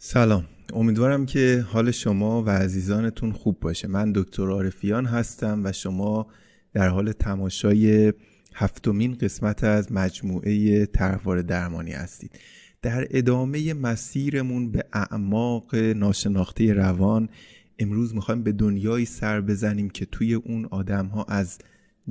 سلام، امیدوارم که حال شما و عزیزانتون خوب باشه. من دکتر عارفیان هستم و شما در حال تماشای 7مین قسمت از مجموعه طرحواره درمانی هستید. در ادامه مسیرمون به اعماق ناشناخته روان، امروز میخوایم به دنیایی سر بزنیم که توی اون آدم‌ها از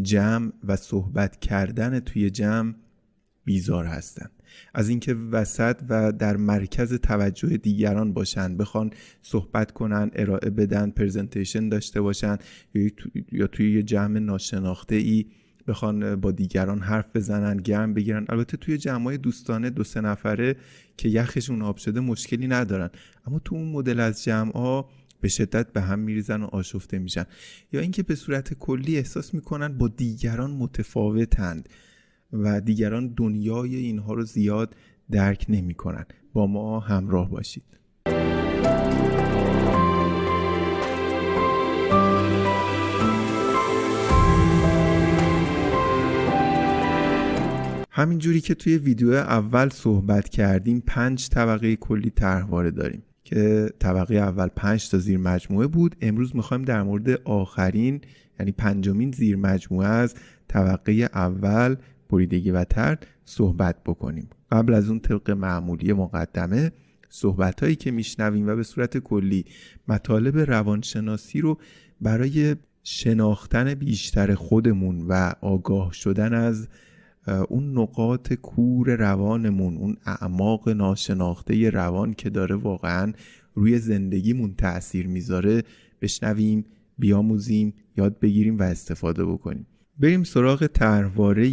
جمع و صحبت کردن توی جمع بیزار هستن، از اینکه وسط و در مرکز توجه دیگران باشن، بخوان صحبت کنن، ارائه بدن، پرزنتیشن داشته باشن یا توی یه جمع ناشناخته ای بخوان با دیگران حرف بزنن، گرم بگیرن. البته توی جمعای دوستانه 2-3 نفره که یخشون آب شده مشکلی ندارن، اما تو اون مدل از جمع‌ها به شدت به هم میریزن و آشفته میشن، یا اینکه به صورت کلی احساس میکنن با دیگران متفاوتند و دیگران دنیای اینها رو زیاد درک نمی کنن. با ما همراه باشید. همینجوری که توی ویدیو اول صحبت کردیم 5 طبقه کلی طرحواره داریم که طبقه اول 5 تا زیر مجموعه بود. امروز میخوایم در مورد آخرین، یعنی 5مین زیر مجموعه از طبقه اول، بریدگی و طرد، صحبت بکنیم. قبل از اون طبق معمولی مقدمه صحبتایی که میشنویم و به صورت کلی مطالب روانشناسی رو برای شناختن بیشتر خودمون و آگاه شدن از اون نقاط کور روانمون، اون اعماق ناشناخته روان که داره واقعا روی زندگیمون تأثیر میذاره، بشنویم، بیاموزیم، یاد بگیریم و استفاده بکنیم. بریم سراغ طرحواره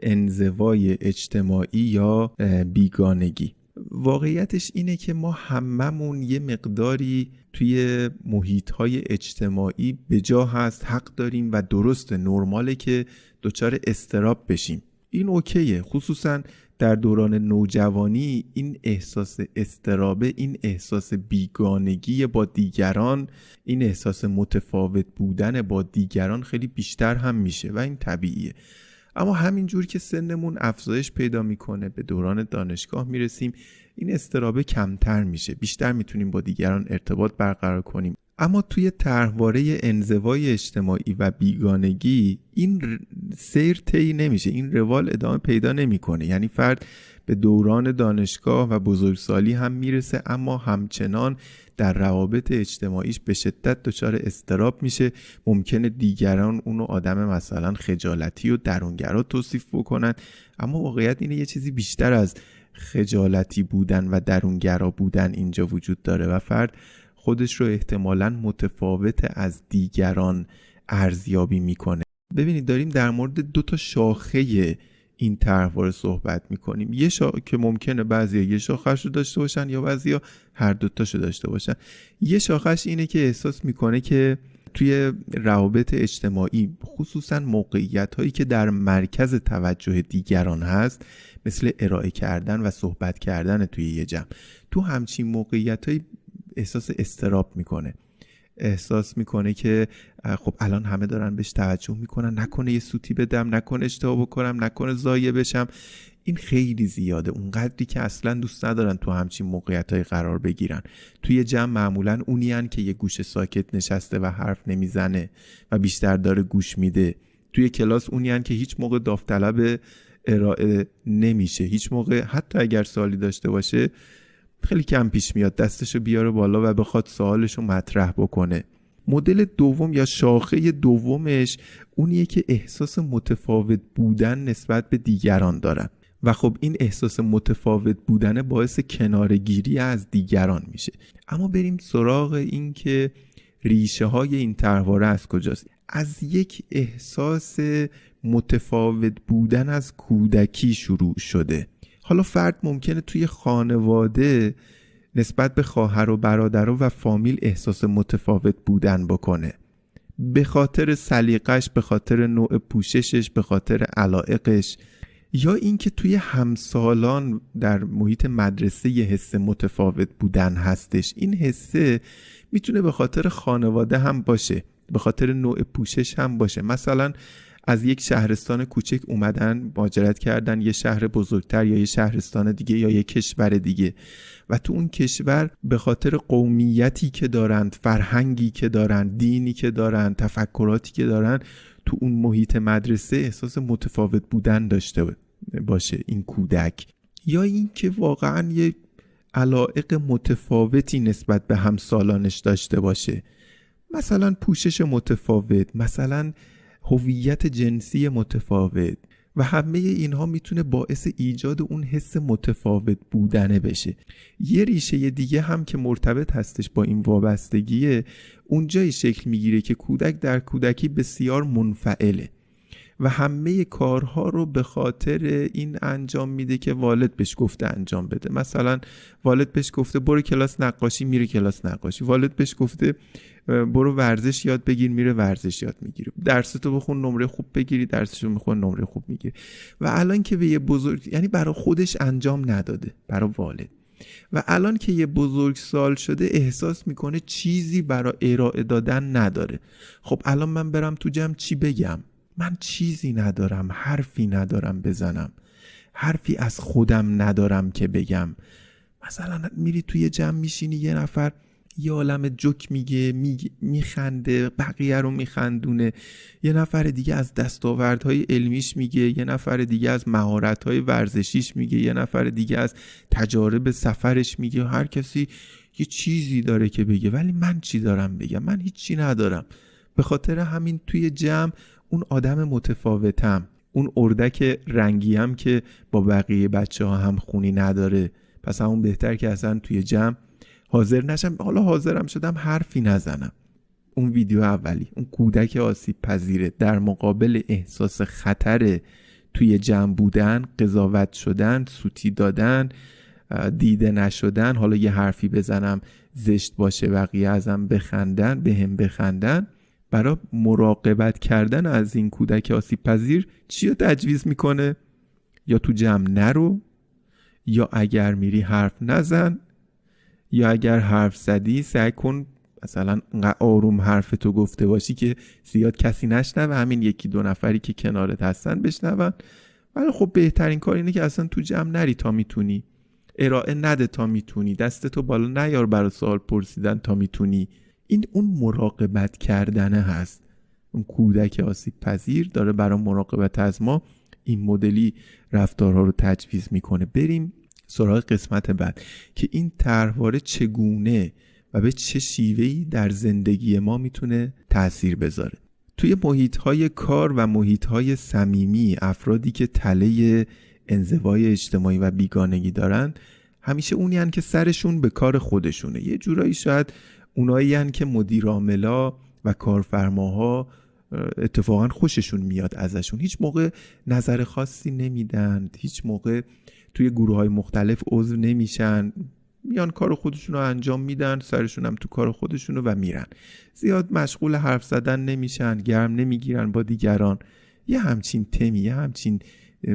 انزوای اجتماعی یا بیگانگی. واقعیتش اینه که ما هممون یه مقداری توی محیط‌های اجتماعی به جا هست، حق داریم و درست، نرماله که دچار اضطراب بشیم. این اوکیه، خصوصا در دوران نوجوانی این احساس اضطرابه، این احساس بیگانگی با دیگران، این احساس متفاوت بودن با دیگران خیلی بیشتر هم میشه و این طبیعیه. اما همینجور که سنمون افزایش پیدا میکنه، به دوران دانشگاه میرسیم، این اضطرابه کمتر میشه، بیشتر میتونیم با دیگران ارتباط برقرار کنیم. اما توی طرحواره انزوای اجتماعی و بیگانگی این سیر طی نمیشه، این روال ادامه پیدا نمیکنه. یعنی فرد به دوران دانشگاه و بزرگسالی هم میرسه، اما همچنان در روابط اجتماعیش به شدت دچار اضطراب میشه. ممکنه دیگران اونو آدم مثلا خجالتی و درونگرا توصیف بکنن، اما واقعیت اینه یه چیزی بیشتر از خجالتی بودن و درونگرا بودن اینجا وجود داره و فرد خودش رو احتمالاً متفاوت از دیگران ارزیابی میکنه. ببینید داریم در مورد 2 شاخه این طرحواره صحبت میکنیم. یه که ممکنه بعضیا یه شاخه‌شو داشته باشن یا بعضیا هر دوتاشو داشته باشن. یه شاخه‌ش اینه که احساس میکنه که توی روابط اجتماعی، خصوصا موقعیت‌هایی که در مرکز توجه دیگران هست، مثل ارائه کردن و صحبت کردن توی یه جمع، تو همچین موقعیت‌هایی احساس اضطراب میکنه. احساس میکنه که خب الان همه دارن بهش توجه میکنن، نکنه یه سوتی بدم، نکنه اشتباه بکنم، نکنه ضایع بشم. این خیلی زیاده، اونقدری که اصلا دوست ندارن تو همچین موقعیت‌های قرار بگیرن. توی جمع معمولاً اونیان که یه گوشه ساکت نشسته و حرف نمیزنه و بیشتر داره گوش میده. توی کلاس اونیان که هیچ موقع داوطلب ارائه نمیشه، هیچ موقع حتی اگر سوالی داشته باشه خیلی کم پیش میاد دستشو بیاره بالا و بخواد سوالشو مطرح بکنه. مدل دوم یا شاخه دومش اونیه که احساس متفاوت بودن نسبت به دیگران دارن و خب این احساس متفاوت بودن باعث کنارگیری از دیگران میشه. اما بریم سراغ این که ریشه های این طرحواره از کجاست. از یک احساس متفاوت بودن از کودکی شروع شده. حالا فرد ممکنه توی خانواده نسبت به خواهر و برادرها و فامیل احساس متفاوت بودن بکنه، به خاطر سلیقش، به خاطر نوع پوششش، به خاطر علایقش، یا اینکه توی همسالان در محیط مدرسه یه حس متفاوت بودن هستش. این حسه میتونه به خاطر خانواده هم باشه، به خاطر نوع پوشش هم باشه. مثلا از یک شهرستان کوچک اومدن مهاجرت کردن یه شهر بزرگتر یا یه شهرستان دیگه یا یه کشور دیگه و تو اون کشور به خاطر قومیتی که دارن، فرهنگی که دارن، دینی که دارن، تفکراتی که دارن، تو اون محیط مدرسه احساس متفاوت بودن داشته باشه این کودک، یا این که واقعا یه علایق متفاوتی نسبت به همسالانش داشته باشه، مثلا پوشش متفاوت، مثلا هویت جنسی متفاوت و همه اینها میتونه باعث ایجاد اون حس متفاوت بودنه بشه. یه ریشه دیگه هم که مرتبط هستش با این وابستگیه، اونجایی شکل میگیره که کودک در کودکی بسیار منفعله و همه کارها رو به خاطر این انجام میده که والد بهش گفته انجام بده. مثلا والد بهش گفته برو کلاس نقاشی، میره کلاس نقاشی. والد بهش گفته برو ورزش یاد بگیر، میره ورزش یاد میگیره. درستو بخون نمره خوب بگیری، درسشو میخون نمره خوب میگیری. و الان که به یه بزرگ، یعنی برای خودش انجام نداده، برای والد، و الان که یه بزرگ سال شده احساس میکنه چیزی برای ارائه دادن نداره. خب الان من برم تو جمع چی بگم؟ من چیزی ندارم، حرفی ندارم بزنم، حرفی از خودم ندارم که بگم. مثلا میری توی جمع میشینی، یه نفر یه عالم جوک میگه، میخنده، بقیه رو میخندونه، یه نفر دیگه از دستاوردهای علمیش میگه، یه نفر دیگه از مهارت‌های ورزشیش میگه، یه نفر دیگه از تجارب سفرش میگه. هر کسی یه چیزی داره که بگه، ولی من چی دارم بگم؟ من هیچی ندارم. به خاطر همین توی جمع اون آدم متفاوتم، اون اردک رنگیم که با بقیه بچه ها هم خونی نداره، پس همون بهتر که اصلا توی جمع حاضر نشم. حالا حاضرم شدم حرفی نزنم. اون ویدیو اولی، اون کودک آسیب پذیره در مقابل احساس خطر توی جمع بودن، قضاوت شدن، سوتی دادن، دیده نشدن، حالا یه حرفی بزنم زشت باشه بقیه ازم بخندن، بهم بخندن. برای مراقبت کردن از این کودک آسیب پذیر چی رو تجویز میکنه؟ یا تو جمع نرو، یا اگر میری حرف نزن، یا اگر حرف زدی سعی کن مثلا آروم حرفتو گفته باشی که زیاد کسی نشنوه، همین یکی دو نفری که کنارت هستن بشنون. ولی خب بهترین کار اینه که اصلا تو جمع نری تا میتونی، ارائه نده تا میتونی، دستتو بالا نیار برای سوال پرسیدن تا میتونی. این اون مراقبت کردنه هست. اون کودک آسیب پذیر داره برای مراقبت از ما این مدلی رفتارها رو تجویز میکنه. بریم سراغ قسمت بعد که این طرحواره چگونه و به چه شیوهی در زندگی ما میتونه تأثیر بذاره. توی محیط‌های کار و محیط‌های صمیمی، افرادی که تله انزوای اجتماعی و بیگانگی دارن همیشه اونی هن که سرشون به کار خودشونه. یه جورایی شاید اونایی هن که مدیرعاملا و کارفرماها اتفاقا خوششون میاد ازشون، هیچ موقع نظر خاصی نمیدن، هیچ موقع توی گروه‌های مختلف عضو نمیشن، میان کار خودشون رو انجام میدن، سرشون هم تو کار خودشون و میرن، زیاد مشغول حرف زدن نمیشن، گرم نمیگیرن با دیگران. یه همچین تمی، یه همچین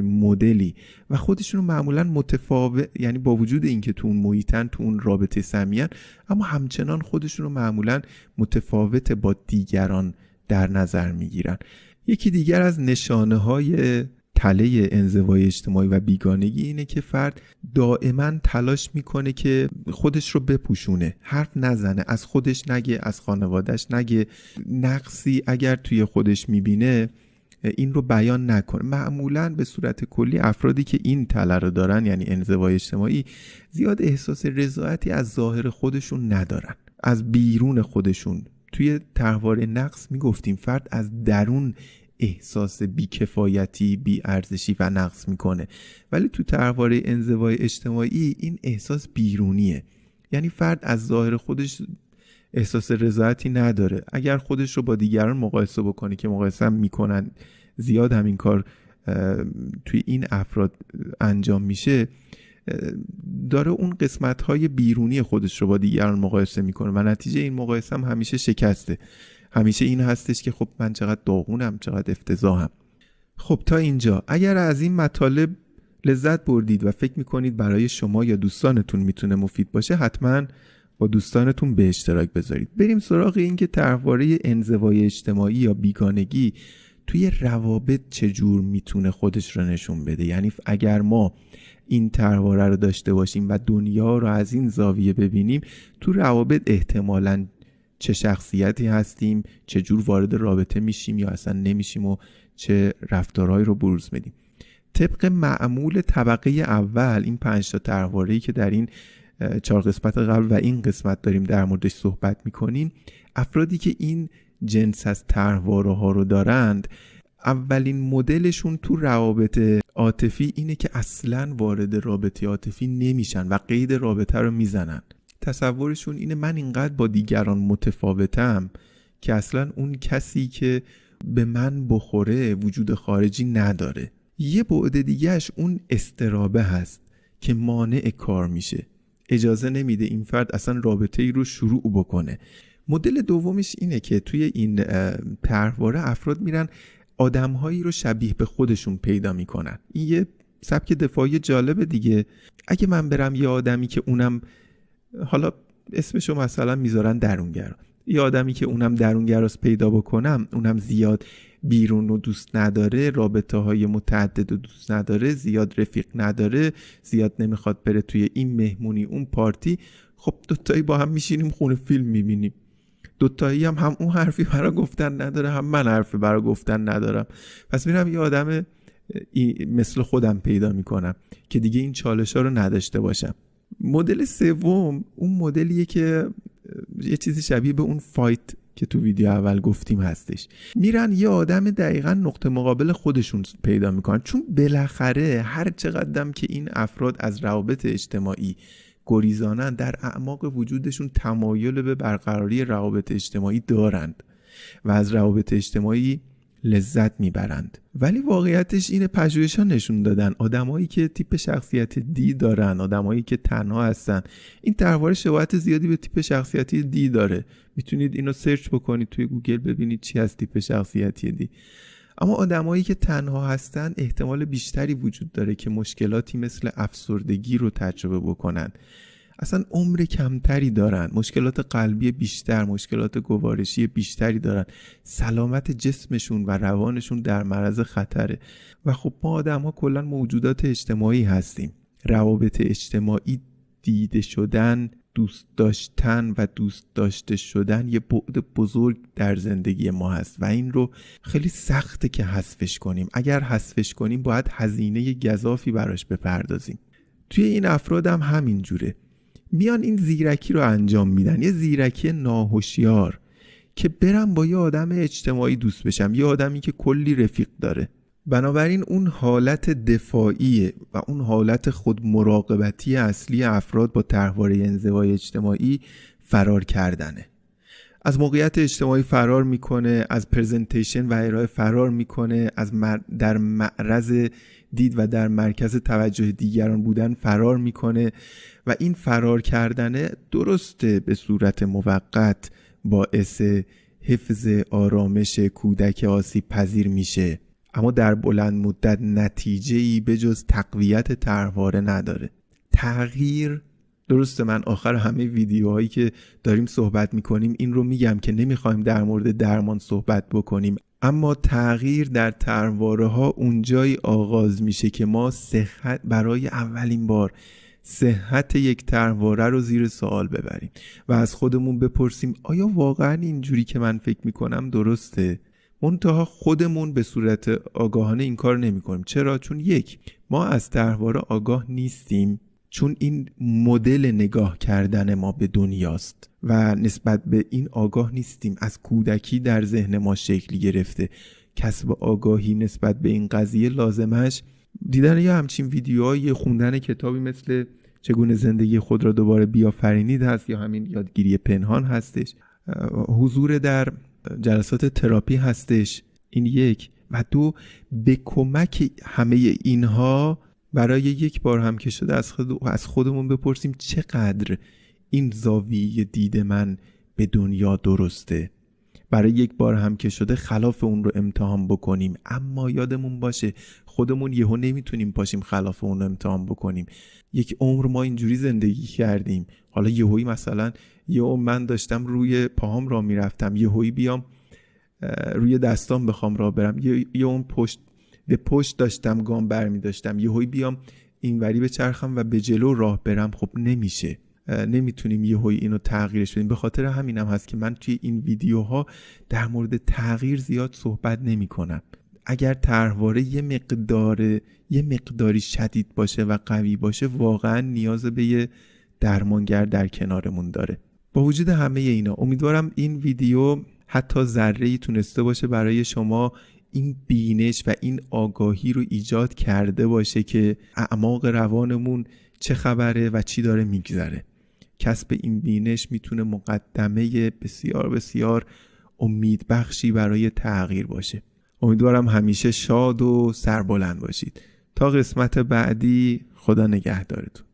مدلی و خودشون رو معمولا متفاوت، یعنی با وجود اینکه تو اون محیطن، تو اون رابطه صمیمیان، اما همچنان خودشون رو معمولا متفاوت با دیگران در نظر میگیرن. یکی دیگر از نشانه های تله انزوای اجتماعی و بیگانگی اینه که فرد دائما تلاش میکنه که خودش رو بپوشونه، حرف نزنه، از خودش نگه، از خانوادهش نگه، نقصی اگر توی خودش میبینه این رو بیان نکنه. معمولا به صورت کلی افرادی که این تله رو دارن، یعنی انزوای اجتماعی، زیاد احساس رضایتی از ظاهر خودشون ندارن، از بیرون خودشون. توی طرحواره نقص میگفتیم فرد از درون احساس بیکفایتی، بیارزشی و نقص میکنه، ولی تو طرحواره انزوای اجتماعی این احساس بیرونیه، یعنی فرد از ظاهر خودش احساس رضایتی نداره. اگر خودش رو با دیگران مقایسه بکنه که مقایسه هم میکنن، زیاد همین کار توی این افراد انجام میشه، داره اون قسمت‌های بیرونی خودش رو با دیگران مقایسه میکنه و نتیجه این مقایسه هم همیشه شکسته. همیشه این هستش که خب من چقدر داغونم، چقدر افتضاحم. خب تا اینجا اگر از این مطالب لذت بردید و فکر میکنید برای شما یا دوستانتون میتونه مفید باشه، حتما با دوستانتون به اشتراک بذارید. بریم سراغ این که طرحواره انزوای اجتماعی یا بیگانگی توی روابط چجور میتونه خودش رو نشون بده. یعنی اگر ما این طرحواره رو داشته باشیم و دنیا رو از این زاویه ببینیم، تو روابط احتمالاً چه شخصیتی هستیم، چجور وارد رابطه میشیم یا اصلا نمیشیم و چه رفتارهایی رو بروز میدیم. طبق معمول طبقه اول، این 5 تا طرحواره‌ای که در این 4 قسمت قبل و این قسمت داریم در موردش صحبت میکنیم، افرادی که این جنس از طرحواره ها رو دارند، اولین مدلشون تو روابط عاطفی اینه که اصلاً وارد رابطه عاطفی نمیشن و قید رابطه رو میزنن. تصورشون اینه من اینقدر با دیگران متفاوتم که اصلاً اون کسی که به من بخوره وجود خارجی نداره. یه بعد دیگهش اون استرابه هست که مانع کار میشه، اجازه نمیده این فرد اصلا رابطه ای رو شروع بکنه. مدل دومش اینه که توی این طرحواره افراد میرن آدمهایی رو شبیه به خودشون پیدا میکنن. این یه سبک دفاعی جالب دیگه. اگه من برم یه آدمی که اونم، حالا اسمشو مثلا میذارن درونگرا، یه آدمی که اونم درونگراست پیدا بکنم، اونم زیاد بیرون رو دوست نداره، رابطه های متعدد رو دوست نداره، زیاد رفیق نداره، زیاد نمیخواد بره توی این مهمونی اون پارتی، خب دوتایی با هم میشینیم خونه فیلم میبینیم. دوتایی هم اون حرفی برای گفتن نداره، هم من حرفی برای گفتن ندارم. پس میرم یه آدم مثل خودم پیدا میکنم که دیگه این چالش ها رو نداشته باشم. مدل سوم اون مدلیه که یه چیزی شبیه به اون فایت که تو ویدیو اول گفتیم هستش. میرن یه آدم دقیقاً نقطه مقابل خودشون پیدا میکنن، چون بالاخره هر چقدرم که این افراد از روابط اجتماعی گریزانن، در اعماق وجودشون تمایل به برقراری روابط اجتماعی دارند و از روابط اجتماعی لذت میبرند. ولی واقعیتش اینه، پژوهش‌ها نشون دادن آدمایی که تیپ شخصیت دی دارن، آدمایی که تنها هستن، این طرحواره شباهت زیادی به تیپ شخصیتی دی داره. میتونید اینو سرچ بکنید توی گوگل ببینید چی از تیپ شخصیتی دی. اما آدمایی که تنها هستن احتمال بیشتری وجود داره که مشکلاتی مثل افسردگی رو تجربه بکنن، اصلا عمر کمتری دارن، مشکلات قلبی بیشتر، مشکلات گوارشی بیشتری دارن، سلامت جسمشون و روانشون در معرض خطره. و خب ما آدم ها کلا موجودات اجتماعی هستیم. روابط اجتماعی، دیده شدن، دوست داشتن و دوست داشته شدن یه بعد بزرگ در زندگی ما هست و این رو خیلی سخته که حذفش کنیم. اگر حذفش کنیم باید هزینه گزافی براش بپردازیم. توی این افراد هم همین جوره، میان این زیرکی رو انجام میدن، یه زیرکی ناهوشیار که برم با یه آدم اجتماعی دوست بشم، یه آدمی که کلی رفیق داره. بنابراین اون حالت دفاعی و اون حالت خود مراقبتی اصلی افراد با طرحواره انزوای اجتماعی فرار کردنه. از موقعیت اجتماعی فرار میکنه، از پرزنتیشن و ارائه فرار میکنه، از در معرض دید و در مرکز توجه دیگران بودن فرار میکنه و این فرار کردنه درسته به صورت موقت باعث حفظ آرامش کودک آسیب پذیر میشه، اما در بلند مدت نتیجه‌ای به جز تقویت طرحواره نداره. تغییر، درسته من آخر همه ویدیوهایی که داریم صحبت میکنیم این رو میگم که نمیخوایم در مورد درمان صحبت بکنیم، اما تغییر در طرحواره ها اونجایی آغاز میشه که ما صحت، برای اولین بار صحت یک طرحواره رو زیر سوال ببریم و از خودمون بپرسیم آیا واقعا اینجوری که من فکر میکنم درسته؟ منتها خودمون به صورت آگاهانه این کار نمی کنیم. چرا؟ چون یک، ما از طرحواره آگاه نیستیم، چون این مدل نگاه کردن ما به دنیاست و نسبت به این آگاه نیستیم. از کودکی در ذهن ما شکل گرفته. کسب آگاهی نسبت به این قضیه لازمش دیدن یه همچین ویدیوهای، خوندن کتابی مثل چگونه زندگی خود را دوباره بیافرینید هست یا همین یادگیری پنهان هستش، حضور در جلسات تراپی هستش. این یک. و دو، به کمک همه اینها برای یک بار هم که شده از خودمون بپرسیم چقدر این زاویه دید من به دنیا درسته. برای یک بار هم که شده خلاف اون رو امتحان بکنیم. اما یادمون باشه خودمون یهو نمیتونیم پاشیم خلاف اون رو امتحان بکنیم. یک عمر ما اینجوری زندگی کردیم، حالا یهویی مثلا من داشتم روی پاهام راه میرفتم، یهویی بیام روی دستام بخوام راه برم، یا اون به پشت داشتم گام برمی داشتم، یهویی بیام اینوری بچرخم و به جلو راه برم، خب نمیشه. نمیتونیم یهویی اینو تغییرش بدیم. به خاطر همینم هست که من توی این ویدیوها در مورد تغییر زیاد صحبت نمی‌کنم. اگر طرحواره یه مقداری شدید باشه و قوی باشه، واقعا نیاز به یه درمانگر در کنارمون داره. با وجود همه اینا امیدوارم این ویدیو حتی ذره‌ای تونسته باشه برای شما این بینش و این آگاهی رو ایجاد کرده باشه که اعماق روانمون چه خبره و چی داره میگذره. کسب این بینش میتونه مقدمه بسیار بسیار امیدبخشی برای تغییر باشه. امیدوارم همیشه شاد و سربلند باشید. تا قسمت بعدی، خدا نگهدارتون.